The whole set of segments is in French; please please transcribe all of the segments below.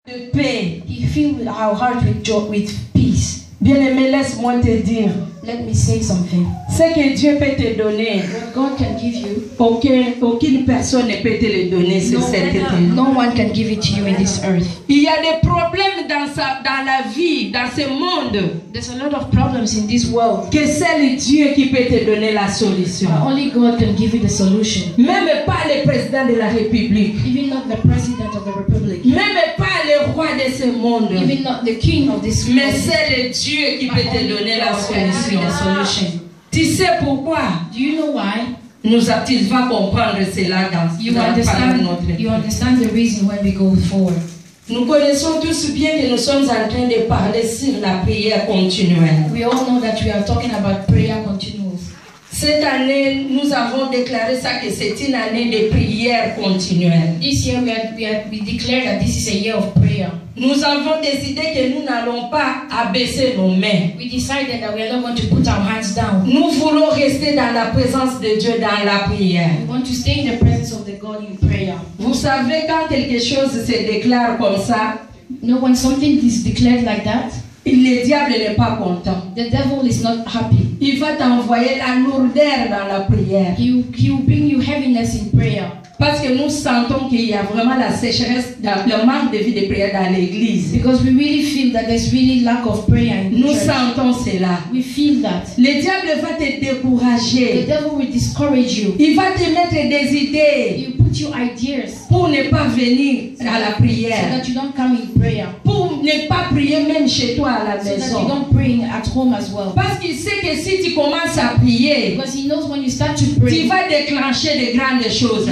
de paix. He fills our heart with joy, with peace. Bien-aimé, laisse-moi te dire. Let me say something. Ce que Dieu peut te donner, What God can give you, aucune personne ne peut te le donner sur cette terre. no one can give it to you in this earth. Il y a des problèmes dans la vie, dans ce monde, There's a lot of problems in this world. que seul Dieu qui peut te donner la solution. Only God can give you the solution. Même pas le président de la République. Even not the president of the republic. Même pas le roi de ce monde. Even not the king of this Mais world. c'est le Dieu qui peut te donner la solution. Tu sais pourquoi? Do you know why? Tu vas comprendre cela dans You notre understand the reason when we go forward. Nous connaissons tous bien que nous sommes en train de parler sur la prière continuelle. We all know that we are talking about prayer continuous. Cette année, nous avons déclaré ça que c'est une année de prière continuelle. This year we declare that this is a year of prayer. Nous avons décidé que nous n'allons pas abaisser nos mains. We decided that we are not going to put our hands down. Nous voulons rester dans la présence de Dieu dans la prière. We want to stay in the presence of the God in prayer. Vous savez, quand quelque chose se déclare comme ça, When something is declared like that, le diable n'est pas content. the devil is not happy. Il va t'envoyer la lourdeur dans la prière. He will bring you heaviness in prayer. Parce que nous sentons qu'il y a vraiment la sécheresse, le manque de vie de prière dans l'église. Because we really feel that there's really lack of prayer in the Nous church. sentons cela. We feel that. Le diable va te The décourager. devil will discourage you. Il va te mettre des idées He will put you ideas pour ne pas venir à la so prière. that you don't come in prayer. Pour ne pas prier même chez toi à la So that you maison. don't pray at home as well. Parce qu'il sait que si tu commences à prier, Because he knows when you start to tu pray, vas déclencher de grandes choses.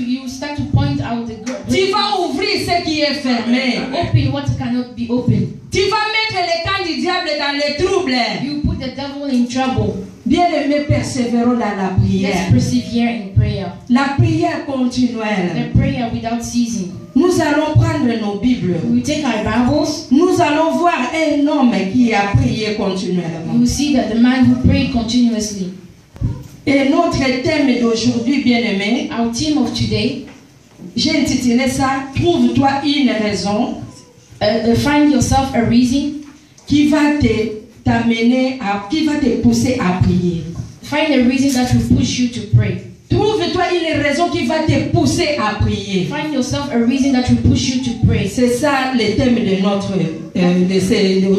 you start to point out the Tu vas ouvrir ce qui est fermé. open what cannot be open. Tu vas mettre le camp du diable dans les troubles. You put the devil in trouble. Bien-aimés, persévérons dans la prière. Let's persevere in prayer. La prière continuelle. The prayer without ceasing. Nous allons prendre nos Bibles. We will take our Bibles. Nous allons voir un homme qui a prié You continuellement. will see that the man who prayed continuously. Et notre thème d'aujourd'hui, bien-aimés, Our theme of today, j'ai intitulé ça « Trouve-toi une raison find yourself a reason. qui va qui va te pousser à prier. » Find a reason that will push you to pray. Trouve-toi une raison qui va te pousser à prier. Find yourself a reason that will push you to pray. C'est ça le thème de notre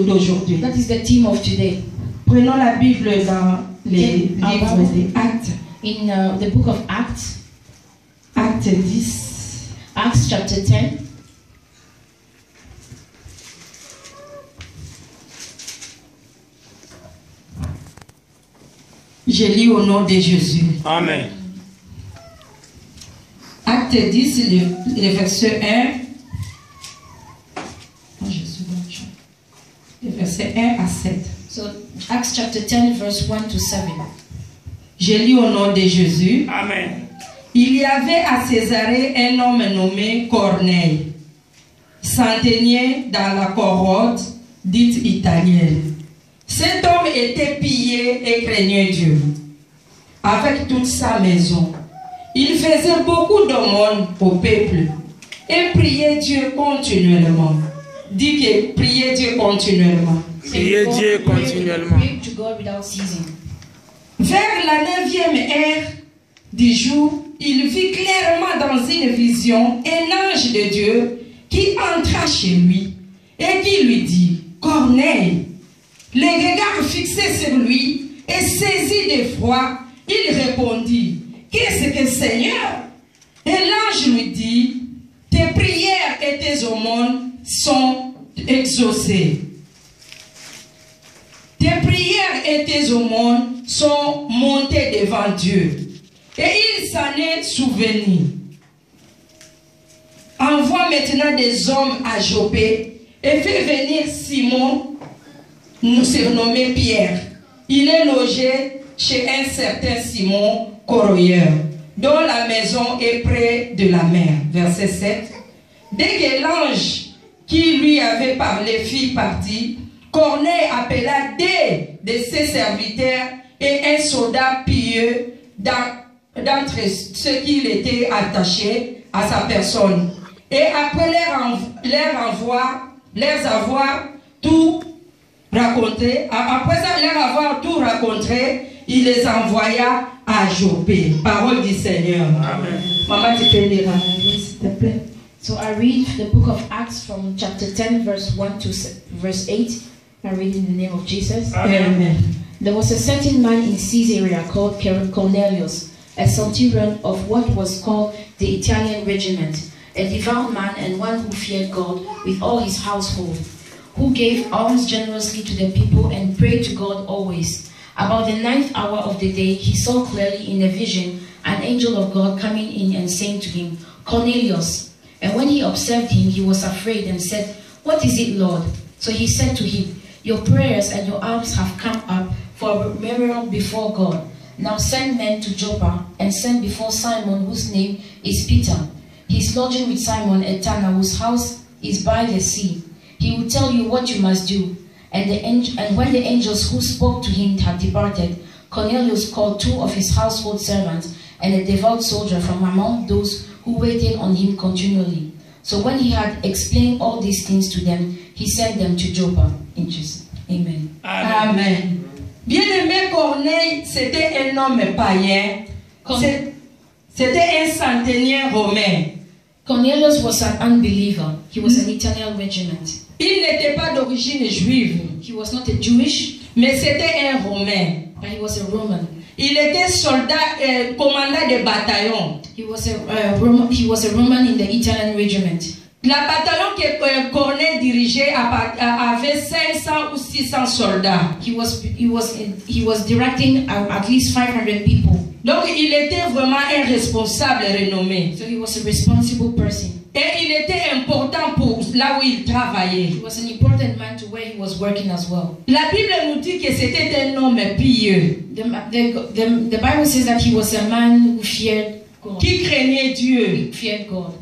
d'aujourd'hui. That is the theme of today. Prenons la Bible dans les livres des Actes. In the book of Acts, Acte 10. Acts chapter 10. Je lis au nom de Jésus. Amen. Acte 10, le verset 1. Le verset 1 à 7. So Acts chapter 10 verse 1 to 7. Je lis au nom de Jésus. Amen. Il y avait à Césarée un homme nommé Corneille, centenier dans la cohorte dite italienne. Cet homme était pieux et craignait Dieu, avec toute sa maison. Il faisait beaucoup d'aumônes au peuple et priait Dieu continuellement. Dis que prier Dieu continuellement. Priez Dieu continuellement. Pray to God without ceasing. Vers la 9e heure du jour, il vit clairement dans une vision un ange de Dieu qui entra chez lui et qui lui dit, Corneille. Les regards fixés sur lui et saisi d'effroi, il répondit, qu'est-ce que Seigneur? Et l'ange lui dit, tes prières et tes aumônes sont exaucées. Tes prières et tes aumônes sont montées devant Dieu. Et il s'en est souvenu. Envoie maintenant des hommes à Joppé et fait venir Simon, nous surnommé Pierre. Il est logé chez un certain Simon Corroyeur, dont la maison est près de la mer. Verset 7. Dès que l'ange qui lui avait parlé fit partie, Corneille appela deux de ses serviteurs et un soldat pieux d'entre ceux qui étaient attachés à sa personne. Et après leur avoir tout raconté, après ça, leur avoir tout raconté, il les envoya à Joppé. Parole du Seigneur. Amen. Maman, tu peux lire, s'il te plaît. So I read the book of Acts from chapter 10, verse 1 to verse 8. I read in the name of Jesus. Amen. There was a certain man in Caesarea called Cornelius, a centurion of what was called the Italian regiment, a devout man and one who feared God with all his household, who gave alms generously to the people and prayed to God always. About the 9th hour of the day, he saw clearly in a vision an angel of God coming in and saying to him, Cornelius. And when he observed him, he was afraid and said, What is it, Lord? So he said to him, Your prayers and your alms have come up for a memorial before God. Now send men to Joppa and send before Simon, whose name is Peter. He is lodging with Simon at Tanna, whose house is by the sea. He will tell you what you must do. And when the angels who spoke to him had departed, Cornelius called 2 of his household servants and a devout soldier from among those who waited on him continually. So when he had explained all these things to them, he sent them to Joppa. Interesting. Amen. Amen. Bien-aimé Corneille, c'était un homme païen. C'était un centenier romain. Cornelius was an unbeliever. He was an Italian regiment. Il n'était pas d'origine juive. He was not a Jewish, mais c'était un romain. But he was a Roman. Il était soldat, commandant de bataillon. He was a Roman in the Italian regiment. La bataillon que Corneille dirigeait avait 500 ou 600 soldats. He was directing at least 500 people. Donc il était vraiment un responsable renommé. So he was a responsible person. Et il était important pour là où il travaillait. He was an important man to where he was working as well. La Bible nous dit que c'était un homme pieux. The Bible says that he was a man who feared God. Qui craignait Dieu. He feared God.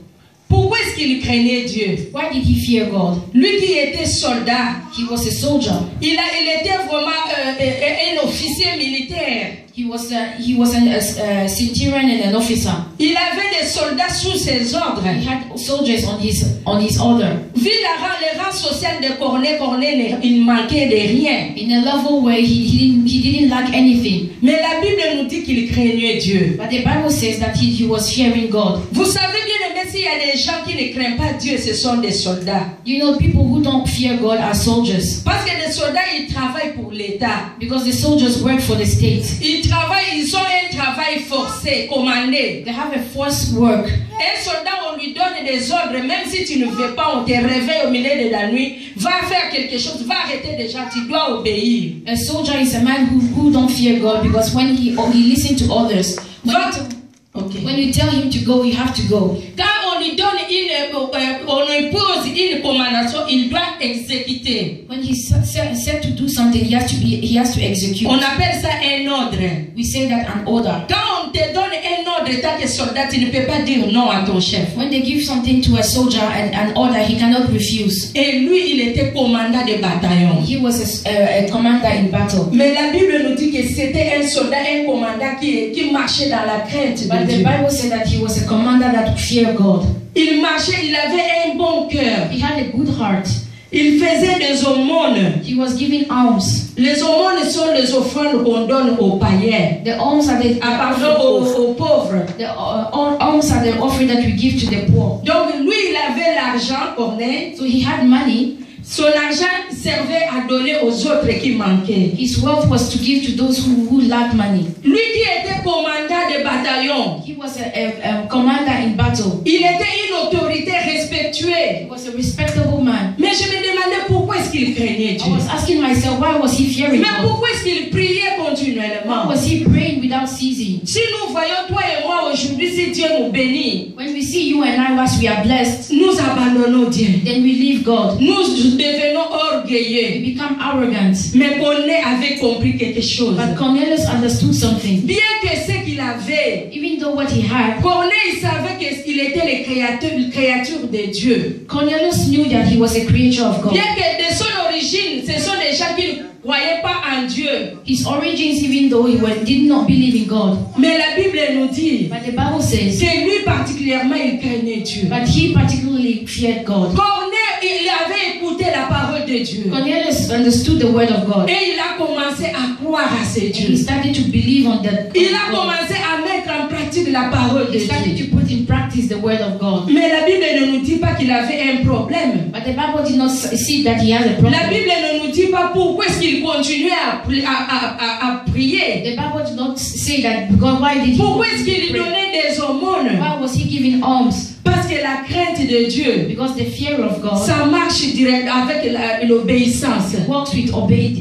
Pourquoi est-ce qu'il craignait Dieu? Why did he fear God? Lui qui était soldat. He was a soldier. Il était vraiment un officier militaire. He was a centurion and an officer. Il avait des soldats sous ses ordres. He had soldiers on his order. Vu le rang social de Corneille, il manquait de rien. In a level where he didn't lack anything. Mais la Bible nous dit qu'il craignait Dieu. But the Bible says that he was fearing God. Vous savez bien, mais s'il y a des gens qui ne craignent pas Dieu, ce sont des soldats. You know, people who don't fear God are soldiers. Parce que les soldats, ils travaillent pour l'État. Because the soldiers work for the state. Ils ont un travail forcé, commandé. They have a forced work. Un soldat, on lui donne des ordres, même si tu ne veux pas, on te réveille au milieu de la nuit, va faire quelque chose, va arrêter des gens, tu dois obéir. A soldier is a man who don't fear God, because when he listens to others, when you tell him to go, you have to go. Quand on lui donne on impose une commandation, il doit exécuter. When he's said to do something, he has to execute. On appelle ça un ordre. We say that an order. Quand on te donne un ordre, tant que soldat, tu ne peux pas dire non à ton chef. When they give something to a soldier and an order, he cannot refuse. Et lui, il était commandant de bataillon. He was a commander in battle. Mais la Bible nous dit que c'était un soldat, un commandant qui marchait dans la crainte de Dieu. The Bible said that he was a commander that feared God. Il marchait, il avait un bon cœur. He had a good heart. Il faisait des aumônes. He was giving alms. Les aumônes sont les offrandes qu'on donne aux païens. The alms are aux pauvres. The alms are the offering that we give to the poor. Donc lui, il avait l'argent, Corneille. So he had money. Son argent servait à donner aux autres qui manquaient. His wealth was to give to those who lacked money. Lui qui était commandant de bataillon. He was a commander in battle. Il était une autorité respectuée. He was a respectable man. Mais je me demandais pourquoi est-ce qu'il craignait Dieu. I was asking myself, why was he fearing Mais God? pourquoi est-ce qu'il priait continuellement? Why was he praying without ceasing? Si nous voyons toi et moi aujourd'hui, si Dieu nous bénit, when we see you and I, as we are blessed, nous abandonnons Dieu. Then we leave God. Nous devenons orgueilleux. We become arrogant. Mais Corneille avait compris quelque chose. But Cornelius understood something. Bien que ce qu'il avait, even though what he had, Corneille savait qu'il était le créature de Dieu. Cornelius knew that he was a creature of God. Bien que de son origine, ce sont des gens qui croyaient croyait pas en Dieu. His origins, even though did not believe in God. Mais la Bible nous dit But the Bible says que lui particulièrement, il craignait Dieu. that he particularly feared God. Corneille, il avait écouté la parole de Dieu. Cornelius understood the word of God. Et il a commencé à croire à ce And he Dieu. started to believe on the Il a God. commencé à mettre en pratique la parole de He started Dieu. to put in practice the word of God. Mais la Bible ne nous dit pas qu'il avait un problème. But the Bible did not see that he has a La problem. Bible ne nous dit pas pourquoi est-ce qu'il continuait à prier. The Bible did not say that because why did he Pourquoi est-ce qu'il pray? donnait des aumônes? Why was he giving alms? Parce que la crainte de Dieu, Because the fear of God ça marche direct avec l'obéissance. works with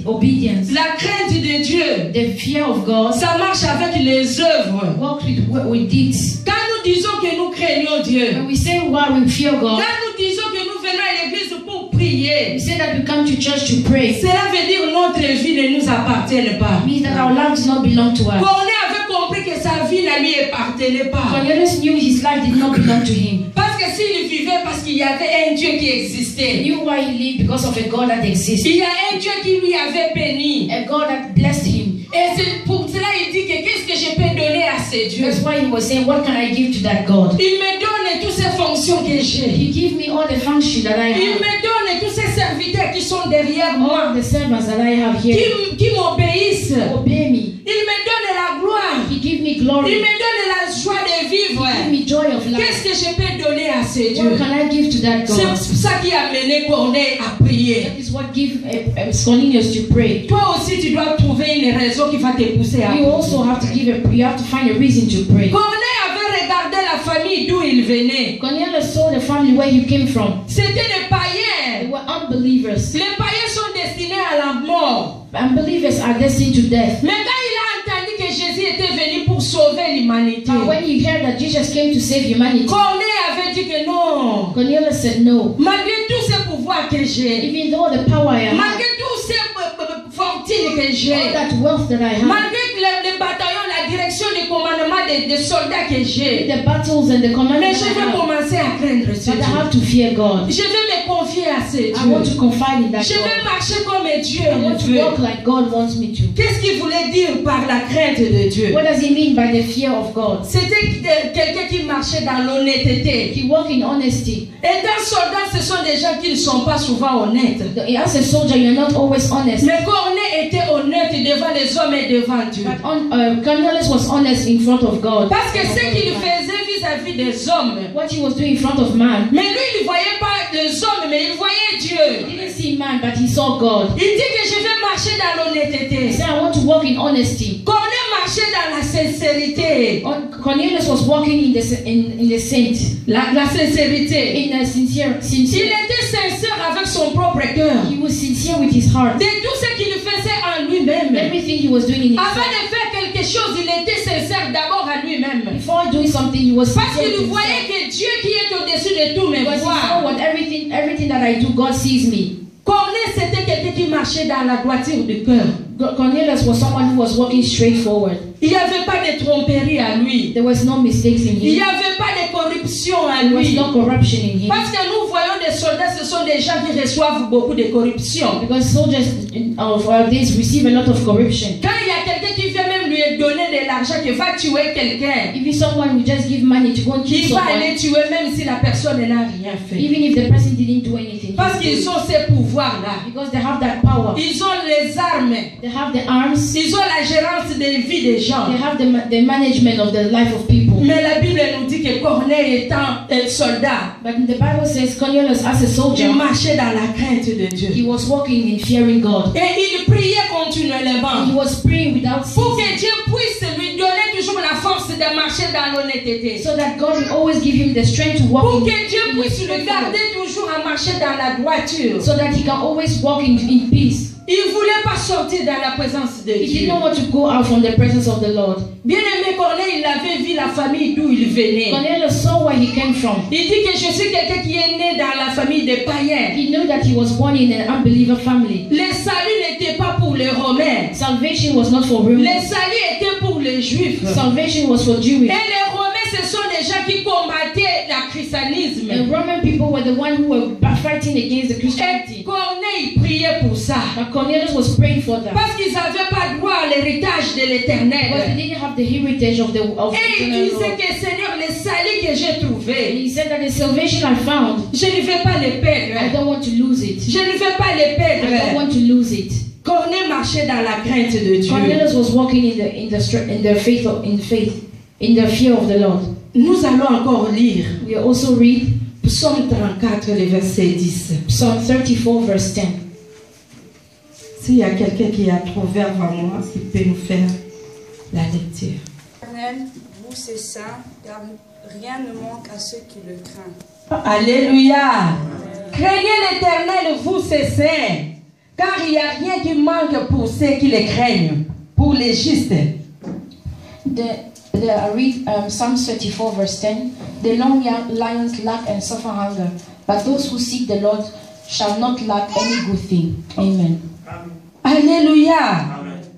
obedience. La crainte de Dieu, The fear of God ça marche avec les œuvres. works with deeds. Quand nous disons que nous craignons Dieu, When we say why we fear God, quand nous disons que nous venons à l'église pour prier, we say that we come to church to pray. cela veut dire que notre vie ne nous appartient pas. It means that our life does not belong to us. Corneille avait compris que sa vie ne lui appartenait pas. Cornelius knew his life did not belong to him. Parce que s'il vivait parce qu'il y avait un Dieu qui He existait, knew why he lived because of a God that exists. il y a un Dieu qui lui avait béni. A God that blessed him. Et c'est pour cela il dit que qu'est-ce que je peux donner à ce Dieu? That's why he was saying, what can I give to that God? Il me donne toutes ces fonctions que j'ai. He give me all the function that I Il have. me donne tous ces serviteurs qui sont derrière moi, All the servants that I have here qui m'obéissent. obey me. Il me donne la gloire. He give me Il glory. me donne la joie de vivre. Give me joy of Qu'est-ce life. que je peux donner à ce Dieu? What can I give to that God? C'est ça qui a mené Corneille à prier. That is what give Cornelius to pray. Toi aussi, tu dois trouver une raison qui va te pousser à You prier. also have to you have to find a reason to pray. Corneille avait regardé la famille d'où il venait. Cornelius saw the family where he came from. C'était des They païens. were unbelievers. Les païens sont destinés à la mort. Unbelievers are destined to death. Mais quand il a entendu que Jésus était venu pour sauver l'humanité, But when he heard that Jesus came to save humanity, Corneille avait dit que non. Cornelius said no. Malgré tous ces pouvoirs que j'ai, Even though the power I have, malgré tous ces fortunes que j'ai, all that wealth that I have, malgré les bataillons, la direction du commandement des soldats que j'ai, the battles and the mais commandments je I vais have, commencer à craindre ce but I Dieu. have to fear God. Je vais me confier à ce I want Dieu. to confide in that Je vais God. marcher comme Dieu I want le to veut. walk like God wants me to. Qu'est-ce qu'il voulait dire par la crainte de Dieu? What does he mean by the fear of God? C'était quelqu'un qui marchait dans l'honnêteté. He walk in honesty. Étant soldat, ce sont des gens qui ne sont pas souvent honnêtes. As a soldier, you're not always honest. Mais Corneille était honnête devant les hommes et devant Dieu. But Cornelius was honest in front of God. Parce que ce qu'il faisait vis-à-vis des hommes, What he was doing in front of man, mais lui, il ne voyait pas les hommes, mais il voyait Dieu. he didn't see man, but he saw God. Il dit que je vais marcher dans He l'honnêteté. said, I want to walk in honesty. Corneille marchait dans la sincérité. Cornelius was walking in the saint, La sincérité. in a sincere. Il était sincère avec son propre cœur. He was sincere with his heart. De tout ce qu'il faisait en lui-même. Everything he was doing in Avant himself. de faire quelque chose, il était sincère d'abord à lui-même. Before doing something, he was Parce sincere qu'il with voyait himself. que Dieu qui est au-dessus de tout me Because he saw voit. what everything that I do, God sees me. Corneille, c'était quelqu'un qui marchait dans la droiture du cœur. Cornelius was someone who was walking straight forward. Il n'y avait pas de tromperie à lui. There was no mistakes in Il n'y him. avait pas de corruption à There was lui. no corruption in him. Parce que nous voyons des soldats, ce sont des gens qui reçoivent beaucoup de corruption. Because soldiers of our days receive a lot of corruption. Quand il y a quelqu'un qui vient même lui donner de l'argent, qui va tuer quelqu'un, If someone will just give money to go and kill il va someone, aller tuer même si la personne n'a rien fait. even if the person didn't do anything. Parce qu'ils ont ces pouvoirs-là. Because they have that power. Ils ont les armes. They have the arms. Ils ont la gérance des vies des gens. They have the management of the life of people. Mais la Bible nous dit que Corneille étant un soldat, But the Bible says Cornelius, as a soldier, il marchait dans la crainte de Dieu. he was walking in fearing God. Et il priait He continuellement was praying without pour ceasing, que Dieu puisse lui donner toujours la force de marcher dans l'honnêteté. so that God will always give him the strength to walk Pour in, que Dieu in puisse his le garder toujours à marcher dans la droiture. so that he can always walk in peace. Il ne voulait pas sortir dans la présence de He Dieu. did not want to go out from the presence of the Lord. Bien-aimé Corneille, il avait vu la famille d'où il venait. Cornelius saw where he came from. Il dit que je suis quelqu'un qui est né dans la famille des païens. He knew that he was born in an unbeliever family. Le salut n'était pas pour les Romains. Salvation was not for Le Romans. salut était pour les Juifs. Salvation was for Et Jewish. les Romains, ce sont des gens qui combattaient le christianisme. And Roman people were the ones who were fighting against the Et Christianity. Corneille priait pour ça. But Cornelius was praying for them. Parce qu'ils n'avaient pas droit à l'héritage de Because they l'éternel. didn't have the heritage of the Et il eternal disait Lord. que Seigneur, le salut que j'ai And trouvé, he said that the salvation I found, je ne vais pas le I perdre. don't want to lose it. Je ne vais pas le I don't perdre. want to lose it. Corneille marchait dans la crainte de Dieu. Cornelius was walking in the fear of the Lord. Nous allons encore lire We also read Psaume 34, le verset 10. Psalm 34, verse 10. S'il y a quelqu'un qui a trouvé avant moi, qui peut nous faire la lecture. Éternel, vous c'est saint, car rien ne manque à ceux qui le craignent. Alléluia. Craignez l'éternel, vous c'est saints, car il n'y a rien qui manque pour ceux qui le craignent, pour les justes. I read Psalm 34, verse 10. The young lions lack and suffer hunger, but those who seek the Lord shall not lack any good thing. Amen. Alléluia.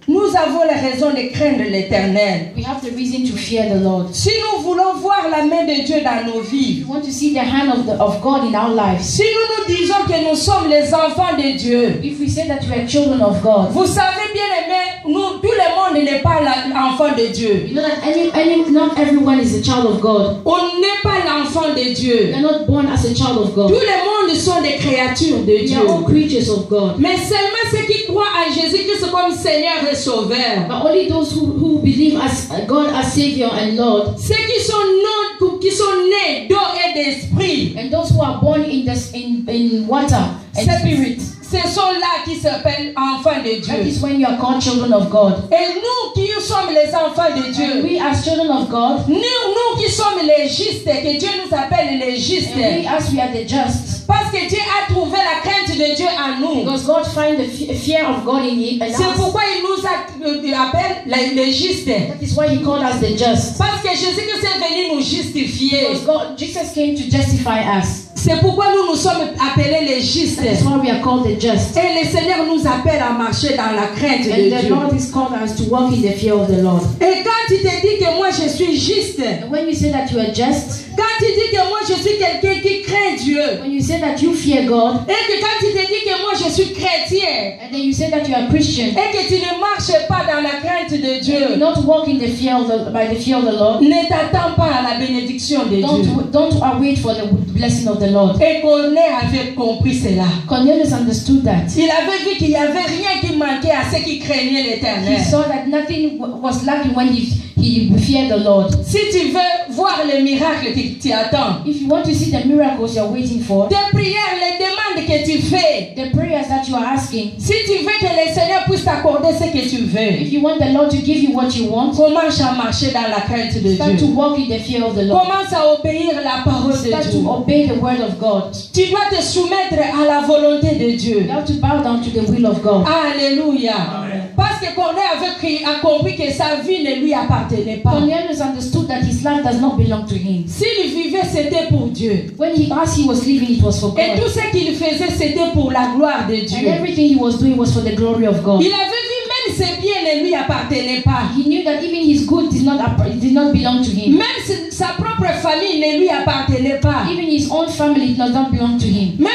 Nous avons la raison de craindre l'éternel. We have the reason to fear the Lord. Si nous voulons voir la main de Dieu dans nos vies, We want to see the hand of God in our lives. si nous nous disons que nous sommes les enfants de Dieu, If we say that we are children of God, vous savez bien aimé, nous, tout le monde n'est pas l'enfant de Dieu. you know that not everyone is a child of God. On n'est pas l'enfant de Dieu. We are not born as a child of Tout God. le monde sont des créatures de We are all Dieu. creatures of God. Mais seulement ceux qui croient en Jésus-Christ comme Seigneur et Sauveur. But only those who believe as God as Savior and Lord, Ceux qui sont nés d'eau et d'esprit. and those who are born in water and spirit. Ce sont là qui s'appellent enfants de That Dieu. is when you are called children of God. Et nous qui sommes les enfants de And Dieu, we as children of God, nous qui sommes les justes, que Dieu nous appelle les justes. and we as we are the just, Parce que Dieu a trouvé la crainte de Dieu en nous. because God find the fear of God in it, and C'est us. pourquoi il nous appelle les justes. That is why He called us the just. Parce que Jésus-Christ est venu nous justifier. Because Jesus came to justify us. C'est pourquoi nous sommes appelés les justes. That is why we are called the just. Et le Seigneur nous appelle à marcher dans la crainte de And the Dieu. Lord is called us to walk in the fear of the Lord. Et quand tu te dis que moi je suis juste, And when you say that you are just, quand tu dis que moi je suis quelqu'un qui craint Dieu, when you say that you fear God, et que quand tu te dis que moi je suis chrétien, and then you say that you are Christian, et que tu ne marches pas dans la crainte de you Dieu, not walk in the fear of by the fear of the Lord, ne t'attends pas à la bénédiction de Dieu. don't wait for the blessing of the Lord. Et Corneille avait compris cela. Cornelius understood that. Il avait vu qu'il n'y avait rien qui manquait à ceux qui craignaient He l'Éternel. saw that nothing was lacking when he feared the Lord. Si tu veux voir le miracle qui t'attend, If you want to see the miracles you're waiting for, tes prières, les demandes que tu fais, the prayers that you are asking, si tu veux que le Seigneur puisse t'accorder ce que tu veux, if you want the Lord to give you what you want, commence à marcher dans la crainte de start to Dieu. walk in the fear of the Lord. Commence à obéir la parole de Start Dieu. to obey the word of God. Tu dois te soumettre à la volonté de Dieu. You have to bow down to the will of God. Alléluia. Parce que Corneille a compris que sa vie ne lui appartenait pas. Cornelius understood that his life does not belong to him. S'il vivait, c'était pour Dieu. As he was living, it was for Et God. tout ce qu'il faisait, c'était pour la gloire de And Dieu. everything he was doing was for the glory of God. Il avait vu même ses biens ne lui appartenaient pas. He knew that even his good did not belong to him. Même sa propre famille ne lui appartenait pas. Even his own family does not belong to him. Même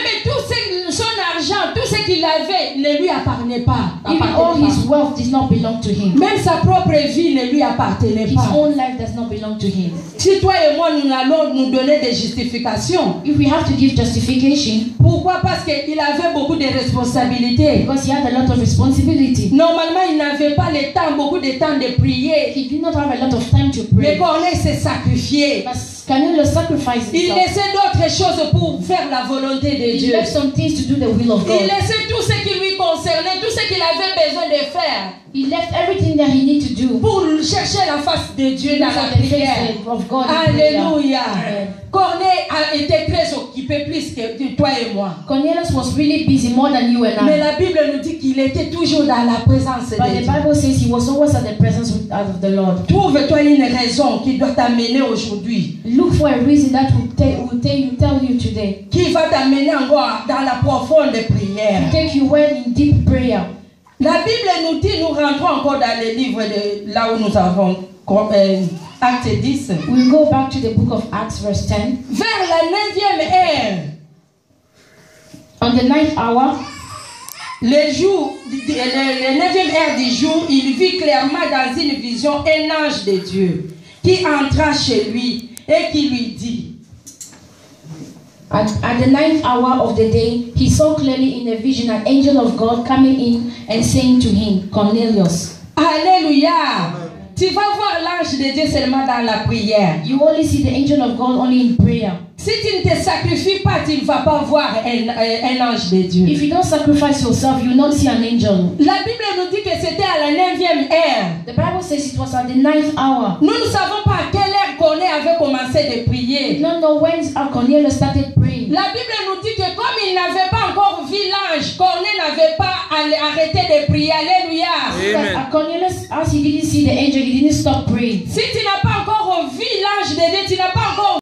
son argent, tout ce qu'il avait ne lui appartenait pas. Even all his wealth does not belong to him. Même sa propre vie ne lui appartenait His pas. own life does not belong to him. Si toi et moi, nous allons nous donner des justifications. If we have to give justification, Pourquoi? Parce qu'il avait beaucoup de responsabilités. because he had a lot of responsibility. Normalement, il n'avait pas le temps, beaucoup de temps de prier. He did not have a lot of time to Mais pray. Corneille s'est sacrifié. But Cornelius sacrificed Il himself. laissait d'autres choses pour faire la volonté de He Dieu. left some things to do the will of Il God. laissait tout ce qui lui concernait, tout ce qu'il avait besoin de faire He left everything that he needed to do pour chercher la face de Dieu dans la for the prière. face of God in prayer. Alléluia. Amen. Corneille a été très occupé plus que toi et moi. Cornelius was really busy more than you and Mais I. la Bible nous dit qu'il était toujours dans la présence But de the Dieu. Bible says he was always at the presence of the Lord. Trouve-toi une raison qui doit t'amener aujourd'hui, Look for a reason that will tell you today. qui va t'amener encore dans la profonde prière. Take you well in deep prayer. La Bible nous dit, nous rentrons encore dans le livre de là où nous avons Acte 10. We'll go back to the book of Acts verse 10. Vers la 9e heure, On the 9th hour, le 9e heure du jour, il vit clairement dans une vision un ange de Dieu qui entra chez lui et qui lui dit, At the 9th hour of the day, he saw clearly in a vision an angel of God coming in and saying to him, Cornelius. Alléluia. Tu vas voir l'ange de Dieu seulement dans la prière. You only see the angel of God only in prayer. Si tu ne te sacrifies pas, tu ne vas pas voir un ange de Dieu. If you don't sacrifice yourself, you will not see an angel. La Bible nous dit que c'était à la 9e heure. The Bible says it was at the 9th hour. Nous ne savons pas à quelle heure Corneille avait commencé de prier. We don't know when Cornelius started praying. La Bible nous dit que comme il n'avait pas encore vu l'ange, Corneille n'avait pas arrêté de prier. Alléluia. Amen. Cornelius, as he didn't see the angel, he didn't stop praying. Si tu n'as pas encore vu l'ange de Dieu, tu n'as pas